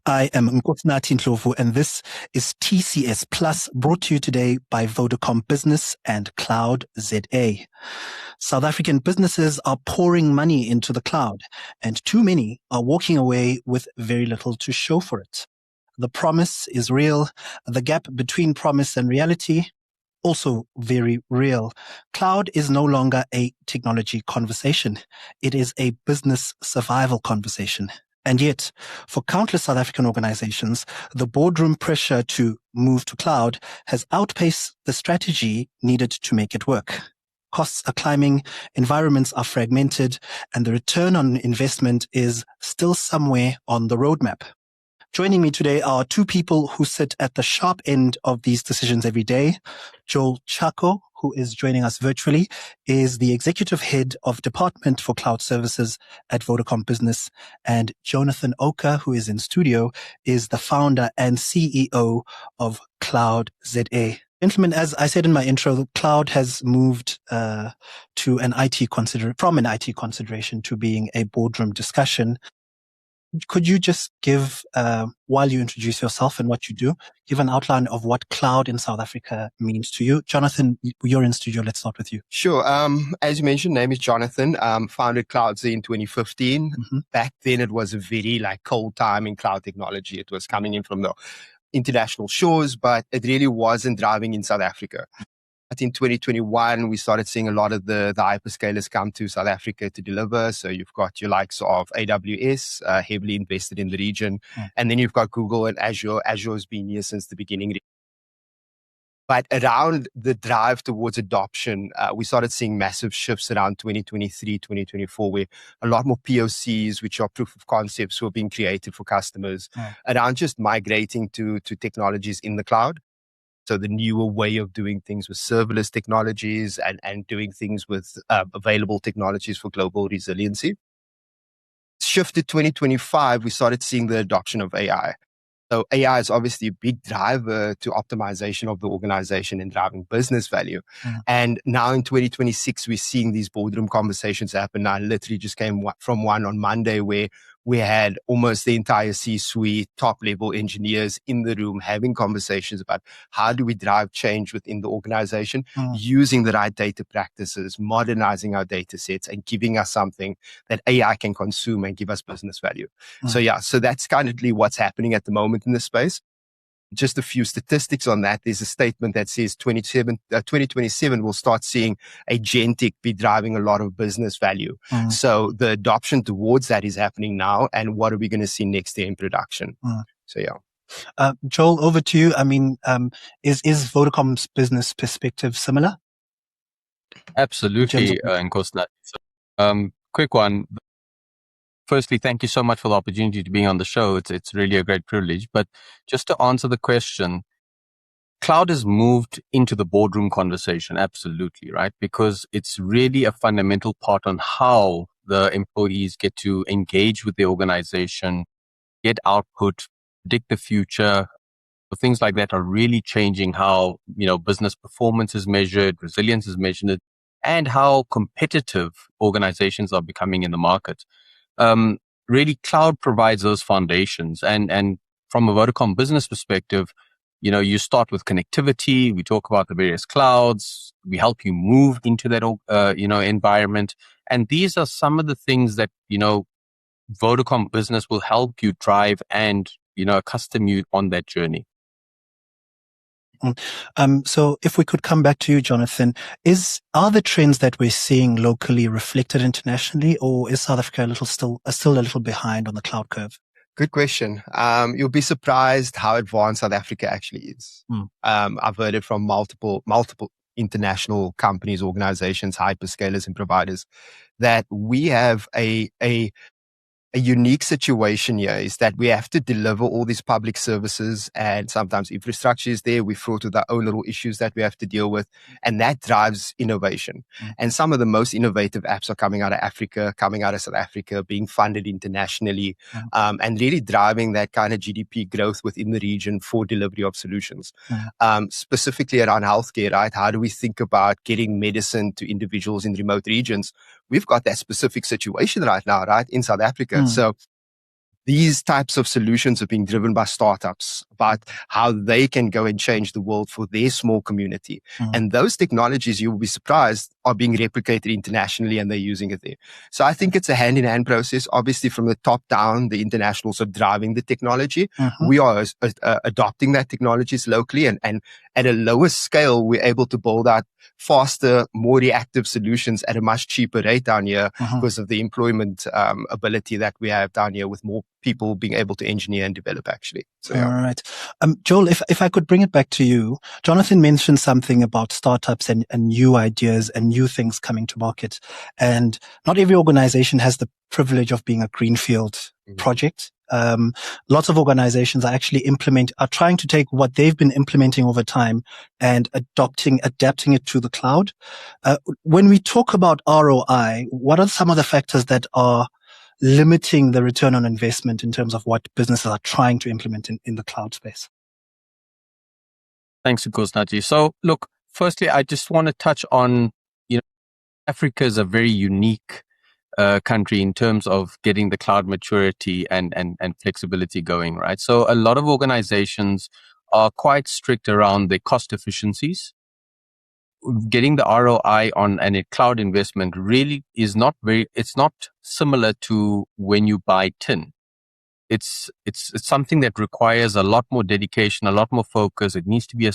I am Nkosinathi Ndlovu, and this is TCS Plus, brought to you today by Vodacom Business and CloudZA. South African businesses are pouring money into the cloud, and too many are walking away with very little to show for it. The promise is real. The gap between promise and reality, also very real. Cloud is no longer a technology conversation. It is a business survival conversation. And yet, for countless South African organizations, the boardroom pressure to move to cloud has outpaced the strategy needed to make it work. Costs are climbing, environments are fragmented, and the return on investment is still somewhere on the roadmap. Joining me today are two people who sit at the sharp end of these decisions every day. Joel Chacko, who is joining us virtually, is the Executive Head of Department for Cloud Services at Vodacom Business. And Jonathan Oaker, who is in studio, is the founder and CEO of CloudZA. Gentlemen, as I said in my intro, the cloud has moved from an IT consideration to being a boardroom discussion. Could you just give, while you introduce yourself and what you do, give an outline of what cloud in South Africa means to you? Jonathan, you're in studio. Let's start with you. Sure. As you mentioned, name is Jonathan. Founded CloudZA in 2015. Mm-hmm. Back then, it was a very cold time in cloud technology. It was coming in from the international shores, but it really wasn't driving in South Africa. In 2021, we started seeing a lot of the hyperscalers come to South Africa to deliver. So you've got your likes of AWS, heavily invested in the region. And then you've got Google and Azure. Azure has been here since the beginning. But around the drive towards adoption, we started seeing massive shifts around 2023, 2024, where a lot more POCs, which are proof of concepts, were being created for customers around just migrating to technologies in the cloud. So the newer way of doing things with serverless technologies and doing things with available technologies for global resiliency. Shifted 2025, we started seeing the adoption of AI. So AI is obviously a big driver to optimization of the organization and driving business value. And now in 2026, we're seeing these boardroom conversations happen. I literally just came from one on Monday where we had almost the entire C-suite, top-level engineers in the room having conversations about how do we drive change within the organization, using the right data practices, modernizing our data sets, and giving us something that AI can consume and give us business value. So that's currently what's happening at the moment in this space. Just a few statistics on that. There's a statement that says 2027 we'll start seeing agentic be driving a lot of business value. So the adoption towards that is happening now. And what are we going to see next year in production? So yeah. Joel, over to you. I mean, is Vodacom's business perspective similar? Absolutely, Nkosinathi. Quick one. Firstly, thank you so much for the opportunity to be on the show. It's really a great privilege. But just to answer the question, cloud has moved into the boardroom conversation. Absolutely, right? Because it's really a fundamental part on how the employees get to engage with the organization, get output, predict the future. Things like that are really changing how, business performance is measured, resilience is measured, and how competitive organizations are becoming in the market. Really, cloud provides those foundations. And from a Vodacom business perspective, you start with connectivity. We talk about the various clouds. We help you move into that, environment. And these are some of the things that, Vodacom business will help you drive and, accustom you on that journey. So if we could come back to you, Jonathan, are the trends that we're seeing locally reflected internationally, or is South Africa still a little behind on the cloud curve? Good question. You'll be surprised how advanced South Africa actually is. I've heard it from multiple international companies, organizations, hyperscalers and providers that we have a unique situation here is that we have to deliver all these public services, and sometimes infrastructure is there. We're fraught with our own little issues that we have to deal with, and that drives innovation. And some of the most innovative apps are coming out of Africa, coming out of South Africa, being funded internationally, and really driving that kind of GDP growth within the region for delivery of solutions. Specifically around healthcare, right? How do we think about getting medicine to individuals in remote regions? We've got that specific situation right now, right, in South Africa. So these types of solutions are being driven by startups about how they can go and change the world for their small community. And those technologies, you will be surprised, are being replicated internationally and they're using it there. So I think it's a hand-in-hand process. Obviously, from the top down, the internationals are driving the technology. We are adopting that technologies locally, and at a lower scale, we're able to build out faster, more reactive solutions at a much cheaper rate down here because of the employment ability that we have down here, with more people being able to engineer and develop, actually. So, yeah. All right. Joel, if I could bring it back to you, Jonathan mentioned something about startups and new ideas and new things coming to market. And not every organization has the privilege of being a greenfield project. Lots of organizations are actually are trying to take what they've been implementing over time and adapting it to the cloud. When we talk about ROI, what are some of the factors that are limiting the return on investment in terms of what businesses are trying to implement in the cloud space? Thanks, Nkosinathi. So look, firstly, I just want to touch on, Africa is a very unique country in terms of getting the cloud maturity and flexibility going, right? So a lot of organizations are quite strict around their cost efficiencies. Getting the ROI on a cloud investment really is it's not similar to when you buy tin. It's something that requires a lot more dedication, a lot more focus. It needs to be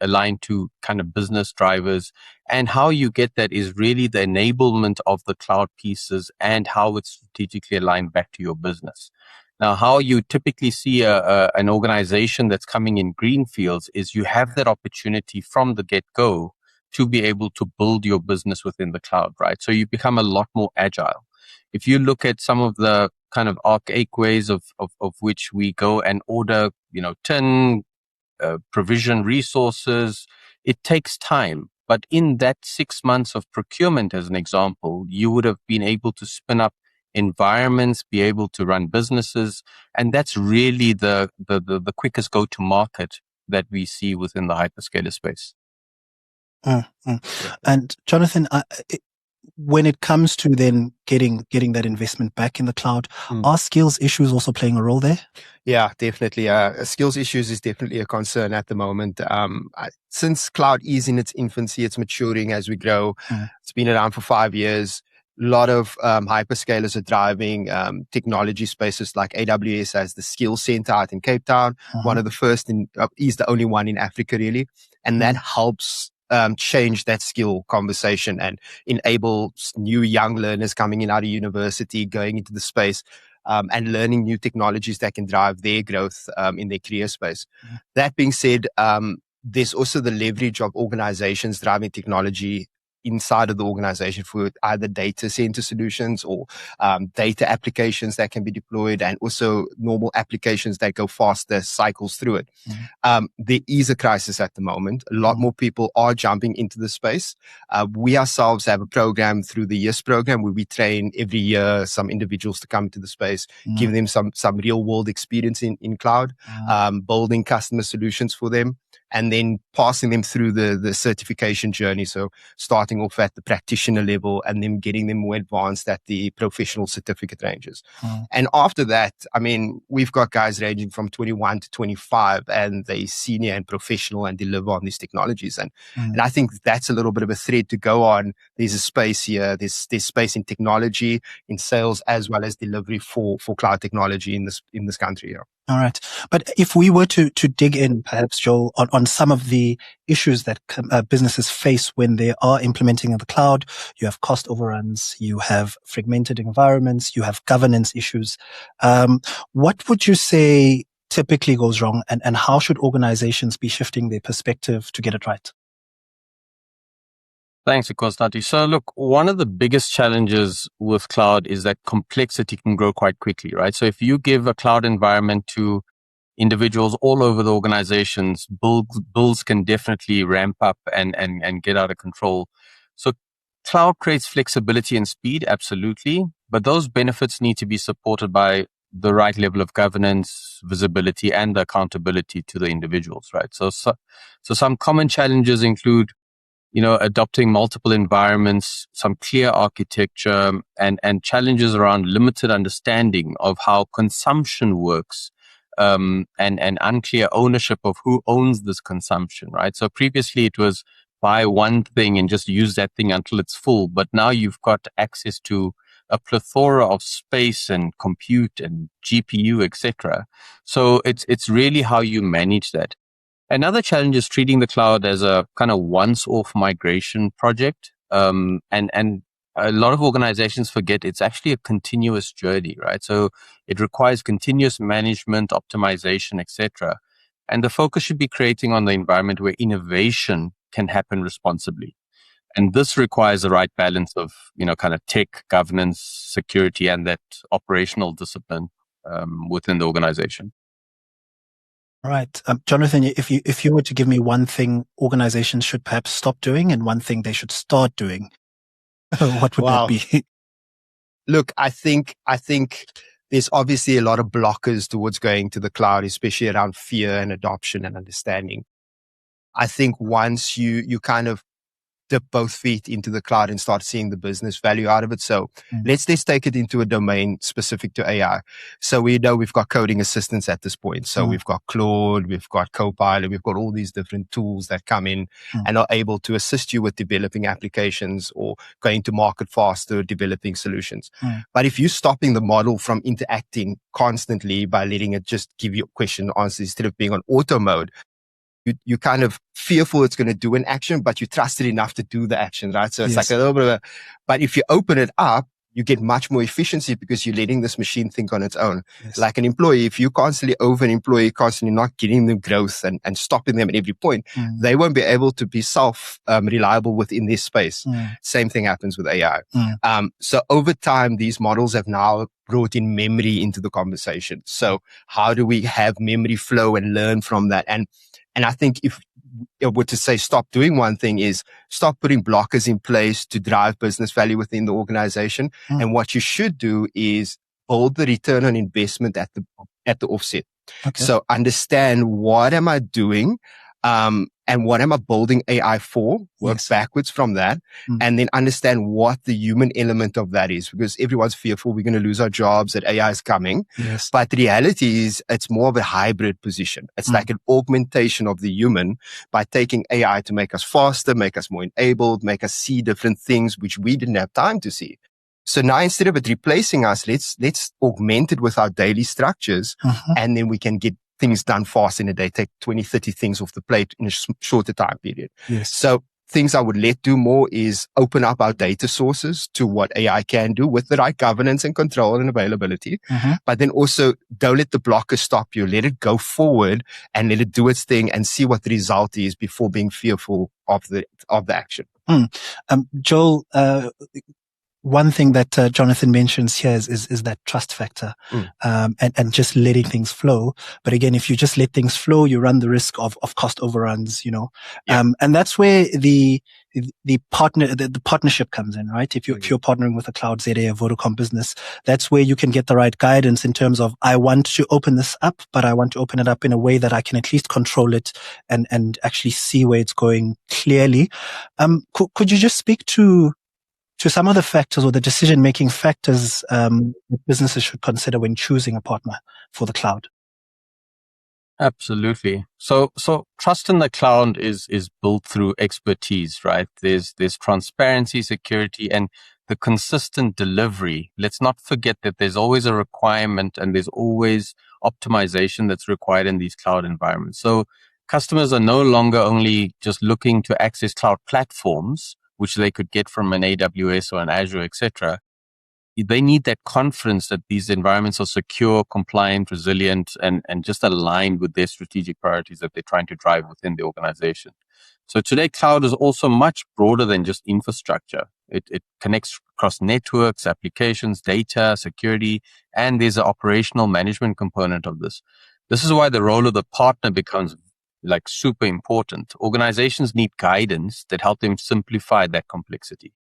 aligned to kind of business drivers. And how you get that is really the enablement of the cloud pieces and how it's strategically aligned back to your business. Now, how you typically see an organization that's coming in greenfields is you have that opportunity from the get-go to be able to build your business within the cloud, right? So you become a lot more agile. If you look at some of the kind of archaic ways of which we go and order, tin, provision resources, it takes time. But in that 6 months of procurement, as an example, you would have been able to spin up environments, be able to run businesses. And that's really the quickest go-to market that we see within the hyperscaler space. And Jonathan, when it comes to then getting that investment back in the cloud, are skills issues also playing a role there? Yeah, definitely. Skills issues is definitely a concern at the moment. Since cloud is in its infancy, it's maturing as we grow. It's been around for 5 years. A lot of hyperscalers are driving technology spaces like AWS as the skill center out in Cape Town. One of the first is the only one in Africa, really. And that helps change that skill conversation and enable new young learners coming in out of university, going into the space and learning new technologies that can drive their growth in their career space. That being said, there's also the leverage of organizations driving technology inside of the organization for either data center solutions or data applications that can be deployed, and also normal applications that go faster cycles through it. There is a crisis at the moment. A lot more people are jumping into the space. We ourselves have a program through the YES program where we train every year some individuals to come to the space, give them some real world experience in cloud, building customer solutions for them, and then passing them through the certification journey. So starting off at the practitioner level and then getting them more advanced at the professional certificate ranges. And after that, we've got guys ranging from 21 to 25, and they senior and professional and deliver on these technologies. And I think that's a little bit of a thread to go on. There's a space here. There's space in technology, in sales, as well as delivery for cloud technology in this country. Yeah. All right. But if we were to dig in, perhaps, Joel, on some of the issues that businesses face when they are implementing in the cloud, you have cost overruns, you have fragmented environments, you have governance issues. What would you say typically goes wrong, and how should organizations be shifting their perspective to get it right? Thanks, Nkosinathi. So look, one of the biggest challenges with cloud is that complexity can grow quite quickly, right? So if you give a cloud environment to individuals all over the organizations, bills can definitely ramp up and get out of control. So cloud creates flexibility and speed, absolutely. But those benefits need to be supported by the right level of governance, visibility, and accountability to the individuals, right? So some common challenges include adopting multiple environments, some clear architecture, and challenges around limited understanding of how consumption works, and unclear ownership of who owns this consumption, right? So previously it was buy one thing and just use that thing until it's full, but now you've got access to a plethora of space and compute and GPU, etc. So it's really how you manage that. Another challenge is treating the cloud as a kind of once-off migration project. And a lot of organizations forget it's actually a continuous journey, right? So it requires continuous management, optimization, etc. And the focus should be creating on the environment where innovation can happen responsibly. And this requires the right balance of, kind of tech, governance, security, and that operational discipline within the organization. Right. Jonathan, if you were to give me one thing organizations should perhaps stop doing and one thing they should start doing, what would that be? Look, I think there's obviously a lot of blockers towards going to the cloud, especially around fear and adoption and understanding. I think once you kind of dip both feet into the cloud and start seeing the business value out of it. So let's take it into a domain specific to AI. So we know we've got coding assistants at this point. So we've got Claude, we've got Copilot, we've got all these different tools that come in and are able to assist you with developing applications or going to market faster, developing solutions. But if you're stopping the model from interacting constantly by letting it just give you question answers instead of being on auto mode, you kind of fearful it's going to do an action, but you trust it enough to do the action, right? So it's like a little bit of but if you open it up, you get much more efficiency because you're letting this machine think on its own. Like an employee, if you constantly over-employ, constantly not getting them growth and stopping them at every point, they won't be able to be reliable within this space. Same thing happens with AI. So over time, these models have now brought in memory into the conversation. So how do we have memory flow and learn from that? And I think if I were to say stop doing one thing is stop putting blockers in place to drive business value within the organization. And what you should do is build the return on investment at the offset. So understand what am I doing, and what am I building AI for? Work backwards from that, and then understand what the human element of that is, because everyone's fearful we're going to lose our jobs, that AI is coming. But the reality is it's more of a hybrid position. It's like an augmentation of the human by taking AI to make us faster, make us more enabled, make us see different things which we didn't have time to see. So now instead of it replacing us, let's augment it with our daily structures, and then we can get things done fast in a day, take 20, 30 things off the plate in a shorter time period. So things I would let do more is open up our data sources to what AI can do with the right governance and control and availability. But then also don't let the blockers stop you. Let it go forward and let it do its thing and see what the result is before being fearful of the action. Joel, one thing that Jonathan mentions here is that trust factor, and just letting things flow. But again, if you just let things flow, you run the risk of cost overruns, and that's where the partnership comes in, right? If you're partnering with a CloudZA, a Vodacom Business, that's where you can get the right guidance in terms of, I want to open this up, but I want to open it up in a way that I can at least control it and actually see where it's going clearly. Could you just speak to some of the factors or the decision-making factors that businesses should consider when choosing a partner for the cloud? Absolutely. So trust in the cloud is built through expertise, right? There's transparency, security, and the consistent delivery. Let's not forget that there's always a requirement and there's always optimization that's required in these cloud environments. So customers are no longer only just looking to access cloud platforms, which they could get from an AWS or an Azure, etc. They need that confidence that these environments are secure, compliant, resilient, and just aligned with their strategic priorities that they're trying to drive within the organization. So today, cloud is also much broader than just infrastructure. It connects across networks, applications, data, security, and there's an operational management component of this. This is why the role of the partner becomes super important. Organizations need guidance that help them simplify that complexity.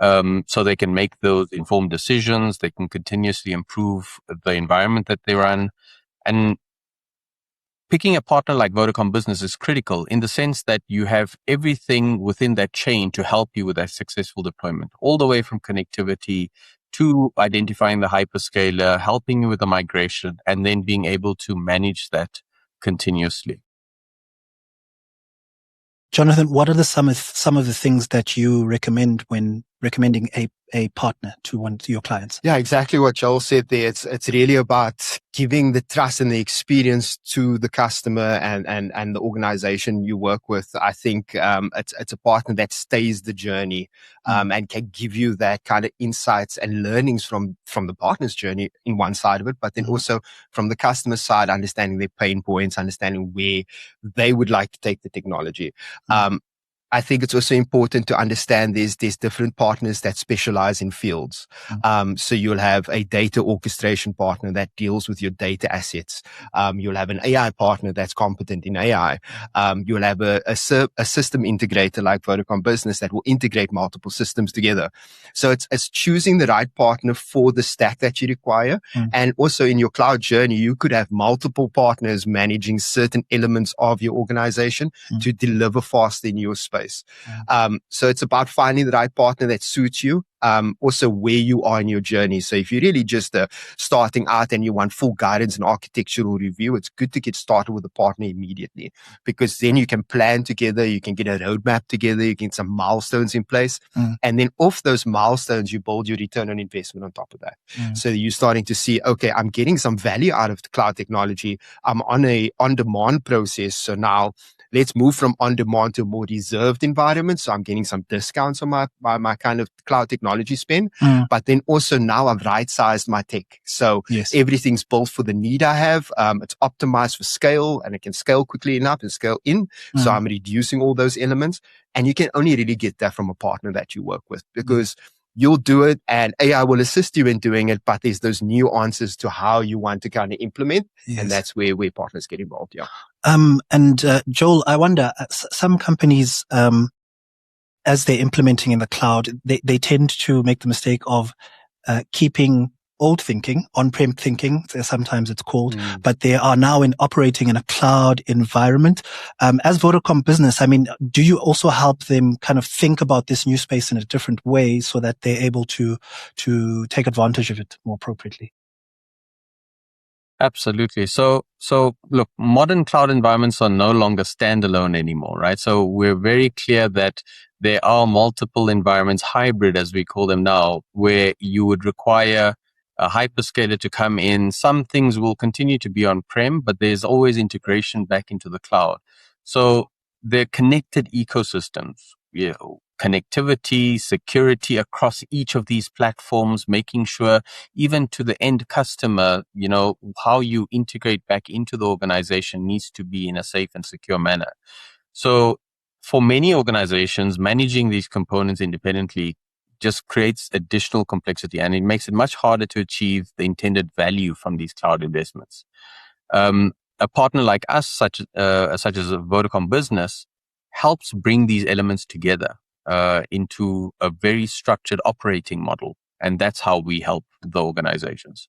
So they can make those informed decisions. They can continuously improve the environment that they run. And picking a partner like Vodacom Business is critical in the sense that you have everything within that chain to help you with that successful deployment, all the way from connectivity to identifying the hyperscaler, helping you with the migration, and then being able to manage that continuously. Jonathan, what are some of the things that you recommend when recommending a partner to your clients? Yeah, exactly what Joel said there. It's really about giving the trust and the experience to the customer and the organization you work with. I think it's a partner that stays the journey and can give you that kind of insights and learnings from the partner's journey in one side of it, but then also from the customer side, understanding their pain points, understanding where they would like to take the technology. I think it's also important to understand there's different partners that specialize in fields. So you'll have a data orchestration partner that deals with your data assets. You'll have an AI partner that's competent in AI. You'll have a system integrator like Vodacom Business that will integrate multiple systems together. So it's choosing the right partner for the stack that you require. And also in your cloud journey, you could have multiple partners managing certain elements of your organization to deliver faster in your space. So it's about finding the right partner that suits you. Also where you are in your journey. So if you're really just starting out and you want full guidance and architectural review, it's good to get started with a partner immediately, because then you can plan together, you can get a roadmap together, you can get some milestones in place. And then off those milestones, you build your return on investment on top of that. So you're starting to see, okay, I'm getting some value out of the cloud technology. I'm on a on-demand process. So now let's move from on-demand to a more reserved environment. So I'm getting some discounts on my kind of cloud technology spend, but then also now I've right-sized my tech. So everything's built for the need I have. It's optimized for scale, and it can scale quickly enough and scale in. So I'm reducing all those elements. And you can only really get that from a partner that you work with, because you'll do it and AI will assist you in doing it, but there's those nuances to how you want to kind of implement. And that's where partners get involved. Joel, I wonder, some companies, as they're implementing in the cloud, they tend to make the mistake of keeping old thinking, on-prem thinking, sometimes it's called, but they are now operating in a cloud environment. As Vodacom Business, I mean, do you also help them kind of think about this new space in a different way so that they're able to take advantage of it more appropriately? Absolutely. So look, modern cloud environments are no longer standalone anymore, right? So we're very clear that there are multiple environments, hybrid as we call them now, where you would require a hyperscaler to come in. Some things will continue to be on-prem, but there's always integration back into the cloud. So they're connected ecosystems, connectivity, security across each of these platforms, making sure even to the end customer, how you integrate back into the organization needs to be in a safe and secure manner. So for many organizations, managing these components independently just creates additional complexity, and it makes it much harder to achieve the intended value from these cloud investments. A partner like us, such as Vodacom Business, helps bring these elements together into a very structured operating model. And that's how we help the organizations.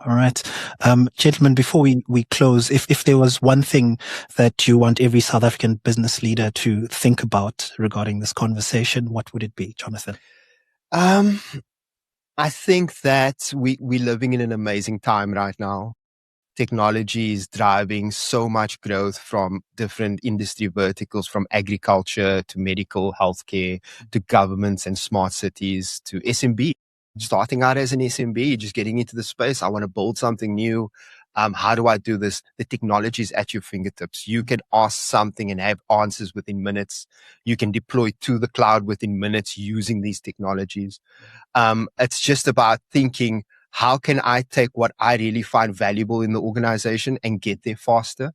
All right. Gentlemen, before we close, if there was one thing that you want every South African business leader to think about regarding this conversation, what would it be, Jonathan? I think that we're living in an amazing time right now. Technology is driving so much growth from different industry verticals, from agriculture to medical, healthcare, to governments and smart cities, to SMB. Starting out as an SMB, just getting into the space. I want to build something new. How do I do this? The technology is at your fingertips. You can ask something and have answers within minutes. You can deploy to the cloud within minutes using these technologies. It's just about thinking, how can I take what I really find valuable in the organization and get there faster?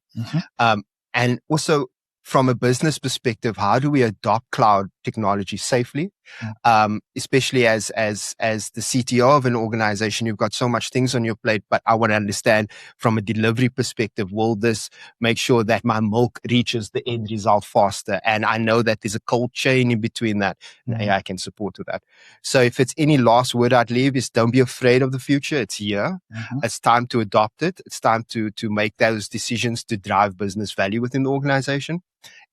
And also from a business perspective, how do we adopt cloud technology safely Especially as the CTO of an organization, you've got so much things on your plate, but I want to understand from a delivery perspective, will this make sure that my milk reaches the end result faster? And I know that there's a cold chain in between that, and AI can support with that. So if it's any last word I'd leave is don't be afraid of the future. It's here. It's time to adopt it. It's time to make those decisions to drive business value within the organization.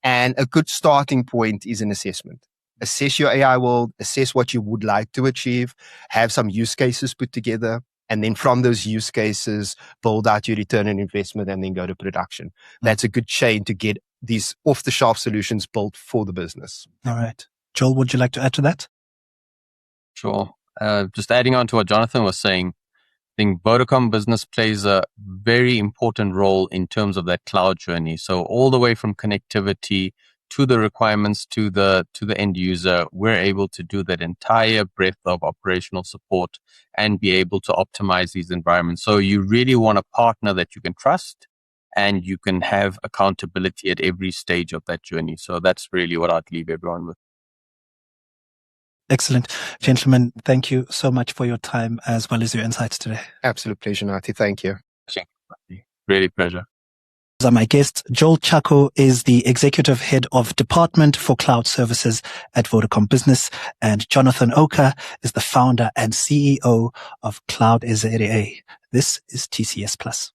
And a good starting point is an assessment. Assess your AI world, assess what you would like to achieve, have some use cases put together, and then from those use cases, build out your return on investment and then go to production. That's a good chain to get these off-the-shelf solutions built for the business. All right. Joel, would you like to add to that? Sure. Just adding on to what Jonathan was saying, I think Vodacom Business plays a very important role in terms of that cloud journey. So all the way from connectivity to the requirements to the end user, we're able to do that entire breadth of operational support and be able to optimize these environments. So you really want a partner that you can trust and you can have accountability at every stage of that journey. So that's really what I'd leave everyone with. Excellent. Gentlemen, thank you so much for your time as well as your insights today. Absolute pleasure, Nathi. Thank you. Really pleasure. My guest, Joel Chacko, is the Executive Head of Department for Cloud Services at Vodacom Business, and Jonathan Oaker is the founder and CEO of CloudZA. This is TCS Plus.